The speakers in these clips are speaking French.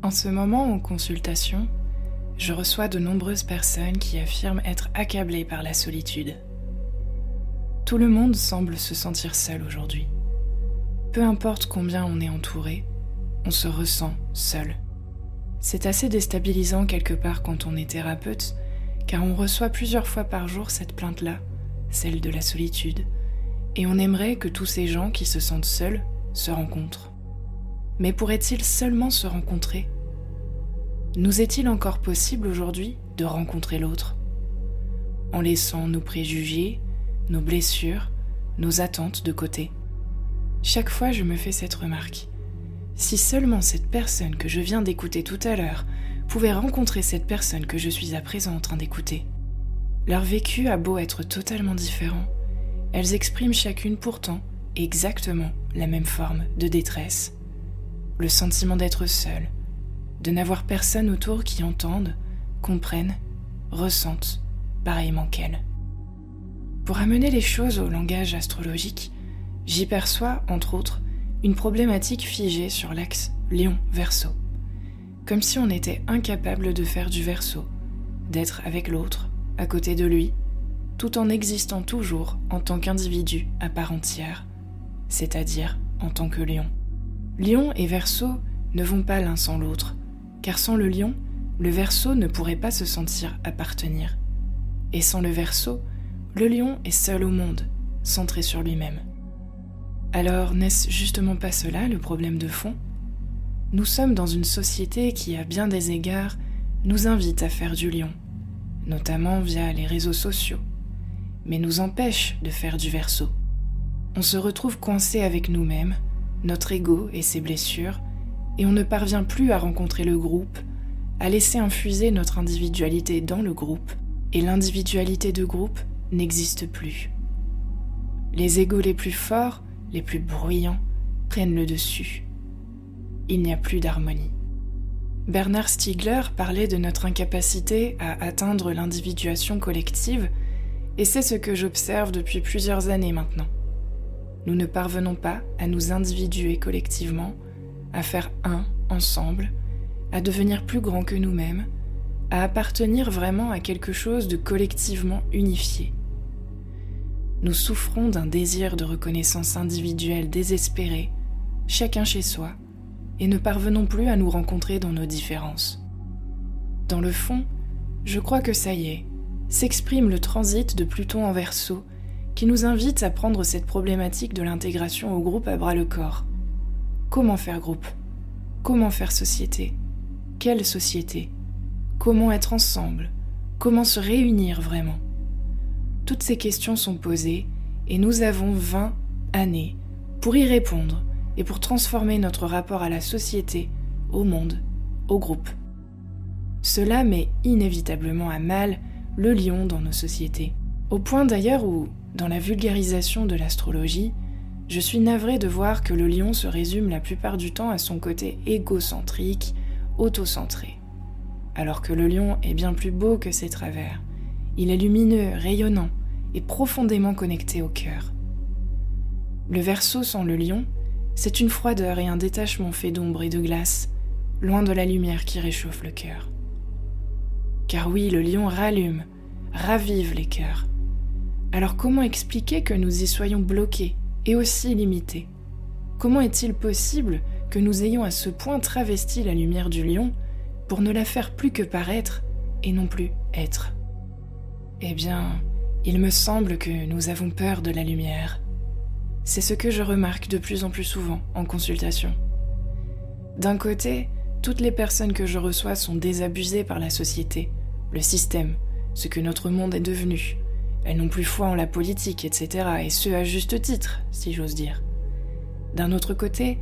En ce moment, en consultation, je reçois de nombreuses personnes qui affirment être accablées par la solitude. Tout le monde semble se sentir seul aujourd'hui. Peu importe combien on est entouré, on se ressent seul. C'est assez déstabilisant quelque part quand on est thérapeute, car on reçoit plusieurs fois par jour cette plainte-là, celle de la solitude, et on aimerait que tous ces gens qui se sentent seuls se rencontrent. Mais pourraient-ils seulement se rencontrer ? Nous est-il encore possible aujourd'hui de rencontrer l'autre ? En laissant nos préjugés, nos blessures, nos attentes de côté. Chaque fois je me fais cette remarque. Si seulement cette personne que je viens d'écouter tout à l'heure pouvait rencontrer cette personne que je suis à présent en train d'écouter. Leur vécu a beau être totalement différent, elles expriment chacune pourtant exactement la même forme de détresse. Le sentiment d'être seule, de n'avoir personne autour qui entende, comprenne, ressentent pareillement qu'elle. Pour amener les choses au langage astrologique, j'y perçois, entre autres, une problématique figée sur l'axe Lion-Verseau. Comme si on était incapable de faire du Verseau, d'être avec l'autre, à côté de lui, tout en existant toujours en tant qu'individu à part entière, c'est-à-dire en tant que lion. Lion et Verseau ne vont pas l'un sans l'autre, car sans le lion, le Verseau ne pourrait pas se sentir appartenir. Et sans le Verseau, le lion est seul au monde, centré sur lui-même. Alors, n'est-ce justement pas cela le problème de fond ? Nous sommes dans une société qui, à bien des égards, nous invite à faire du lion, notamment via les réseaux sociaux, mais nous empêche de faire du Verseau. On se retrouve coincé avec nous-mêmes, notre ego et ses blessures, et on ne parvient plus à rencontrer le groupe, à laisser infuser notre individualité dans le groupe, et l'individualité de groupe n'existe plus. Les égos les plus forts, les plus bruyants, prennent le dessus. Il n'y a plus d'harmonie. Bernard Stiegler parlait de notre incapacité à atteindre l'individuation collective, et c'est ce que j'observe depuis plusieurs années maintenant. Nous ne parvenons pas à nous individuer collectivement, à faire un ensemble, à devenir plus grands que nous-mêmes, à appartenir vraiment à quelque chose de collectivement unifié. Nous souffrons d'un désir de reconnaissance individuelle désespéré, chacun chez soi, et ne parvenons plus à nous rencontrer dans nos différences. Dans le fond, je crois que ça y est, s'exprime le transit de Pluton en Verseau, qui nous invite à prendre cette problématique de l'intégration au groupe à bras-le-corps. Comment faire groupe ? Comment faire société ? Quelle société ? Comment être ensemble ? Comment se réunir vraiment ? Toutes ces questions sont posées et nous avons 20 années pour y répondre et pour transformer notre rapport à la société, au monde, au groupe. Cela met inévitablement à mal le lion dans nos sociétés, au point d'ailleurs où, dans la vulgarisation de l'astrologie, je suis navrée de voir que le lion se résume la plupart du temps à son côté égocentrique, autocentré. Alors que le lion est bien plus beau que ses travers. Il est lumineux, rayonnant et profondément connecté au cœur. Le Verseau sans le lion, c'est une froideur et un détachement fait d'ombre et de glace, loin de la lumière qui réchauffe le cœur. Car oui, le lion rallume, ravive les cœurs. Alors comment expliquer que nous y soyons bloqués et aussi limités ? Comment est-il possible que nous ayons à ce point travesti la lumière du lion pour ne la faire plus que paraître et non plus être ? Eh bien, il me semble que nous avons peur de la lumière. C'est ce que je remarque de plus en plus souvent en consultation. D'un côté, toutes les personnes que je reçois sont désabusées par la société, le système, ce que notre monde est devenu. Elles n'ont plus foi en la politique, etc. Et ce à juste titre, si j'ose dire. D'un autre côté,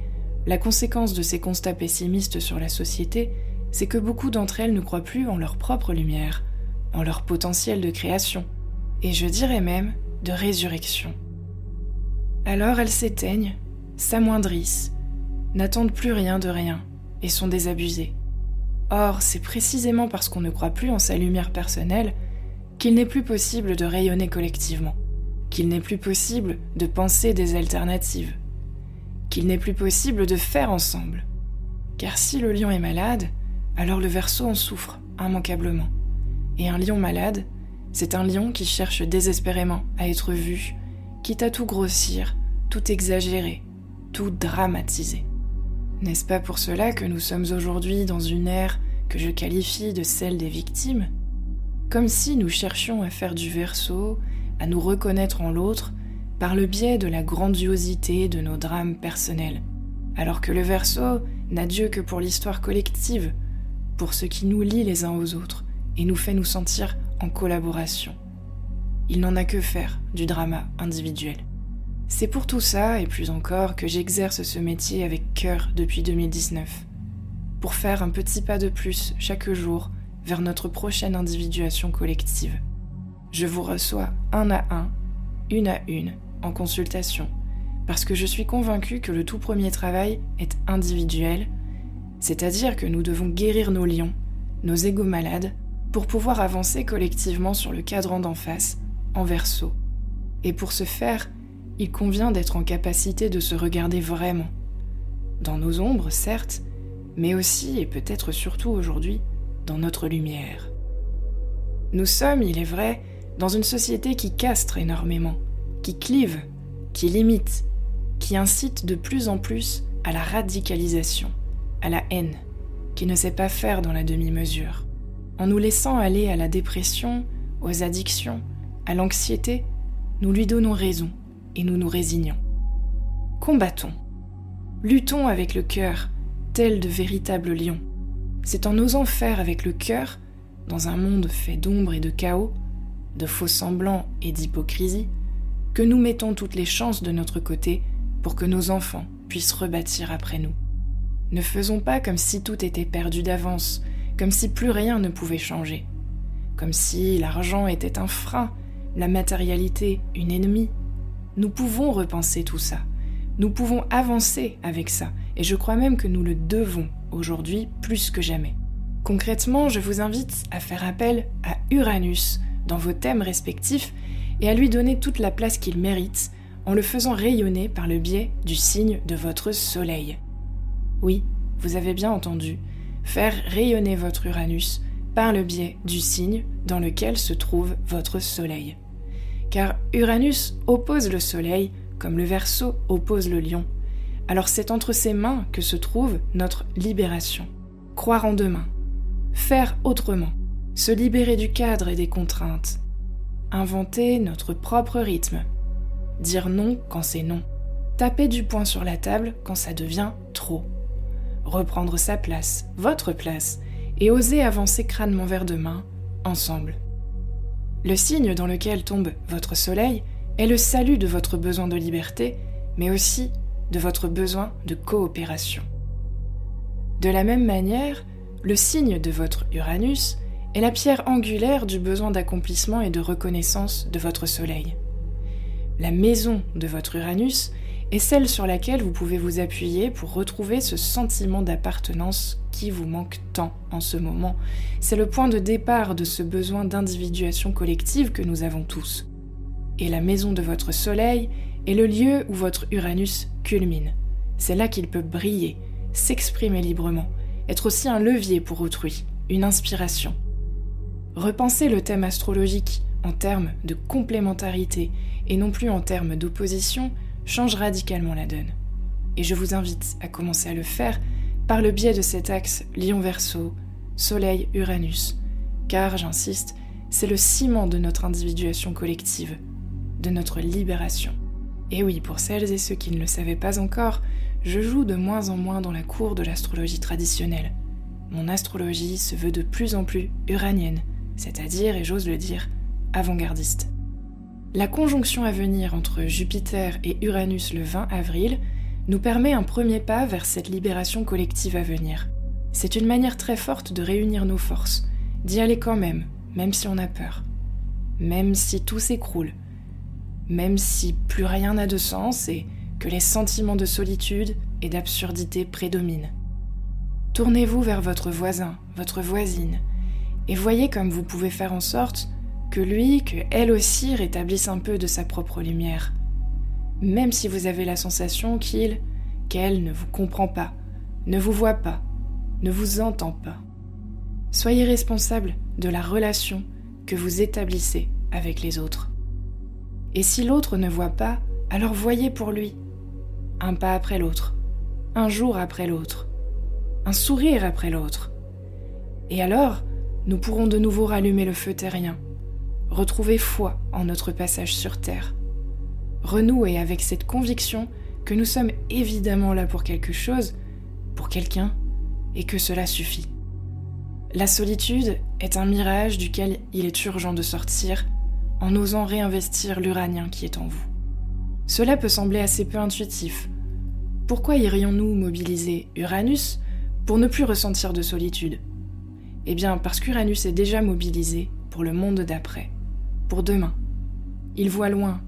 la conséquence de ces constats pessimistes sur la société, c'est que beaucoup d'entre elles ne croient plus en leur propre lumière, en leur potentiel de création, et je dirais même de résurrection. Alors elles s'éteignent, s'amoindrissent, n'attendent plus rien de rien, et sont désabusées. Or, c'est précisément parce qu'on ne croit plus en sa lumière personnelle qu'il n'est plus possible de rayonner collectivement, qu'il n'est plus possible de penser des alternatives, qu'il n'est plus possible de faire ensemble. Car si le lion est malade, alors le Verseau en souffre immanquablement. Et un lion malade, c'est un lion qui cherche désespérément à être vu, quitte à tout grossir, tout exagérer, tout dramatiser. N'est-ce pas pour cela que nous sommes aujourd'hui dans une ère que je qualifie de celle des victimes ? Comme si nous cherchions à faire du Verseau, à nous reconnaître en l'autre, par le biais de la grandiosité de nos drames personnels. Alors que le Verseau n'a Dieu que pour l'histoire collective, pour ce qui nous lie les uns aux autres et nous fait nous sentir en collaboration. Il n'en a que faire du drama individuel. C'est pour tout ça, et plus encore, que j'exerce ce métier avec cœur depuis 2019, pour faire un petit pas de plus chaque jour vers notre prochaine individuation collective. Je vous reçois un à un, une à une, en consultation, parce que je suis convaincue que le tout premier travail est individuel, c'est-à-dire que nous devons guérir nos lions, nos égos malades, pour pouvoir avancer collectivement sur le cadran d'en face, en Verseau. Et pour ce faire, il convient d'être en capacité de se regarder vraiment. Dans nos ombres, certes, mais aussi, et peut-être surtout aujourd'hui, dans notre lumière. Nous sommes, il est vrai, dans une société qui castre énormément, qui clive, qui limite, qui incite de plus en plus à la radicalisation, à la haine, qui ne sait pas faire dans la demi-mesure, en nous laissant aller à la dépression, aux addictions, à l'anxiété, nous lui donnons raison et nous nous résignons. Combattons. Luttons avec le cœur, tels de véritables lions. C'est en osant faire avec le cœur, dans un monde fait d'ombre et de chaos, de faux semblants et d'hypocrisie, que nous mettons toutes les chances de notre côté pour que nos enfants puissent rebâtir après nous. Ne faisons pas comme si tout était perdu d'avance, comme si plus rien ne pouvait changer, comme si l'argent était un frein, la matérialité une ennemie. Nous pouvons repenser tout ça, nous pouvons avancer avec ça, et je crois même que nous le devons aujourd'hui plus que jamais. Concrètement, je vous invite à faire appel à Uranus dans vos thèmes respectifs et à lui donner toute la place qu'il mérite en le faisant rayonner par le biais du signe de votre soleil. Oui, vous avez bien entendu, faire rayonner votre Uranus par le biais du signe dans lequel se trouve votre soleil. Car Uranus oppose le soleil comme le Verseau oppose le lion. Alors c'est entre ses mains que se trouve notre libération. Croire en demain, faire autrement, se libérer du cadre et des contraintes, inventer notre propre rythme, dire non quand c'est non, taper du poing sur la table quand ça devient trop, reprendre sa place, votre place, et oser avancer crânement vers demain, ensemble. Le signe dans lequel tombe votre soleil est le salut de votre besoin de liberté, mais aussi de votre besoin de coopération. De la même manière, le signe de votre Uranus est la pierre angulaire du besoin d'accomplissement et de reconnaissance de votre soleil. La maison de votre Uranus est celle sur laquelle vous pouvez vous appuyer pour retrouver ce sentiment d'appartenance qui vous manque tant en ce moment. C'est le point de départ de ce besoin d'individuation collective que nous avons tous. Et la maison de votre soleil est le lieu où votre Uranus culmine. C'est là qu'il peut briller, s'exprimer librement, être aussi un levier pour autrui, une inspiration. Repensez le thème astrologique en termes de complémentarité et non plus en termes d'opposition change radicalement la donne. Et je vous invite à commencer à le faire par le biais de cet axe Lion-Verseau, Soleil-Uranus, car, j'insiste, c'est le ciment de notre individuation collective, de notre libération. Et oui, pour celles et ceux qui ne le savaient pas encore, je joue de moins en moins dans la cour de l'astrologie traditionnelle. Mon astrologie se veut de plus en plus uranienne, c'est-à-dire, et j'ose le dire, avant-gardiste. La conjonction à venir entre Jupiter et Uranus le 20 avril nous permet un premier pas vers cette libération collective à venir. C'est une manière très forte de réunir nos forces, d'y aller quand même si on a peur, même si tout s'écroule, même si plus rien n'a de sens et que les sentiments de solitude et d'absurdité prédominent. Tournez-vous vers votre voisin, votre voisine, et voyez comme vous pouvez faire en sorte que lui, que elle aussi rétablisse un peu de sa propre lumière. Même si vous avez la sensation qu'il, qu'elle ne vous comprend pas, ne vous voit pas, ne vous entend pas. Soyez responsable de la relation que vous établissez avec les autres. Et si l'autre ne voit pas, alors voyez pour lui. Un pas après l'autre, un jour après l'autre, un sourire après l'autre. Et alors, nous pourrons de nouveau rallumer le feu terrien, retrouver foi en notre passage sur Terre, renouer avec cette conviction que nous sommes évidemment là pour quelque chose, pour quelqu'un, et que cela suffit. La solitude est un mirage duquel il est urgent de sortir en osant réinvestir l'uranien qui est en vous. Cela peut sembler assez peu intuitif. Pourquoi irions-nous mobiliser Uranus pour ne plus ressentir de solitude ? Eh bien, parce qu'Uranus est déjà mobilisé pour le monde d'après, pour demain. Il voit loin.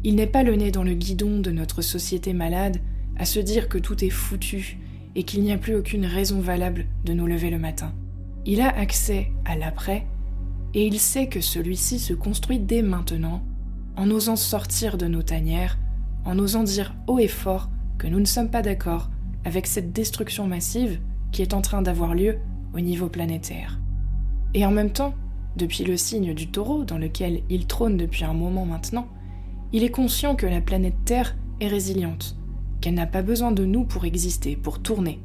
Il n'est pas le nez dans le guidon de notre société malade à se dire que tout est foutu et qu'il n'y a plus aucune raison valable de nous lever le matin. Il a accès à l'après et il sait que celui-ci se construit dès maintenant en osant sortir de nos tanières, en osant dire haut et fort que nous ne sommes pas d'accord avec cette destruction massive qui est en train d'avoir lieu au niveau planétaire. Et en même temps, depuis le signe du Taureau dans lequel il trône depuis un moment maintenant, il est conscient que la planète Terre est résiliente, qu'elle n'a pas besoin de nous pour exister, pour tourner,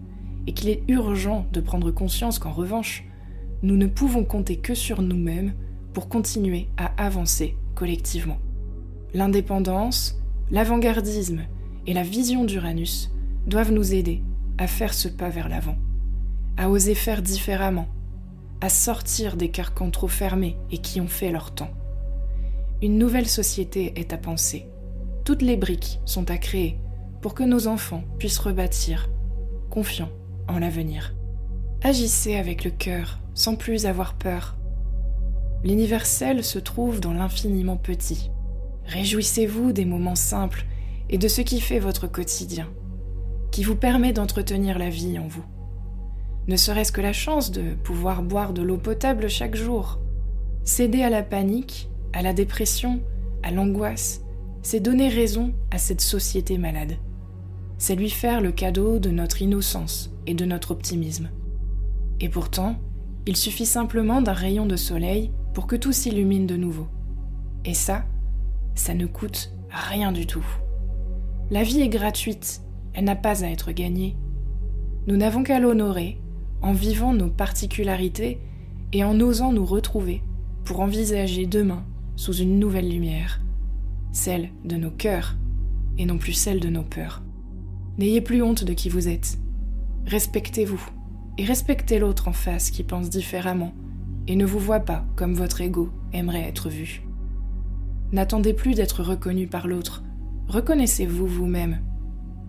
et qu'il est urgent de prendre conscience qu'en revanche, nous ne pouvons compter que sur nous-mêmes pour continuer à avancer collectivement. L'indépendance, l'avant-gardisme et la vision d'Uranus doivent nous aider à faire ce pas vers l'avant, à oser faire différemment, à sortir des carcans trop fermés et qui ont fait leur temps. Une nouvelle société est à penser. Toutes les briques sont à créer pour que nos enfants puissent rebâtir, confiants en l'avenir. Agissez avec le cœur, sans plus avoir peur. L'universel se trouve dans l'infiniment petit. Réjouissez-vous des moments simples et de ce qui fait votre quotidien, qui vous permet d'entretenir la vie en vous. Ne serait-ce que la chance de pouvoir boire de l'eau potable chaque jour. Céder à la panique, à la dépression, à l'angoisse, c'est donner raison à cette société malade. C'est lui faire le cadeau de notre innocence et de notre optimisme. Et pourtant, il suffit simplement d'un rayon de soleil pour que tout s'illumine de nouveau. Et ça ne coûte rien du tout. La vie est gratuite, elle n'a pas à être gagnée. Nous n'avons qu'à l'honorer en vivant nos particularités et en osant nous retrouver pour envisager demain sous une nouvelle lumière, celle de nos cœurs et non plus celle de nos peurs. N'ayez plus honte de qui vous êtes. Respectez-vous et respectez l'autre en face qui pense différemment et ne vous voit pas comme votre ego aimerait être vu. N'attendez plus d'être reconnu par l'autre. Reconnaissez-vous vous-même.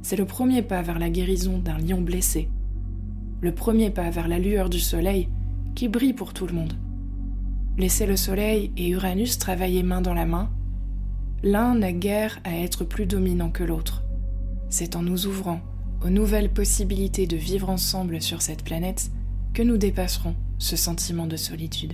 C'est le premier pas vers la guérison d'un lion blessé. Le premier pas vers la lueur du soleil qui brille pour tout le monde. Laissez le soleil et Uranus travailler main dans la main. L'un n'a guère à être plus dominant que l'autre. C'est en nous ouvrant aux nouvelles possibilités de vivre ensemble sur cette planète que nous dépasserons ce sentiment de solitude.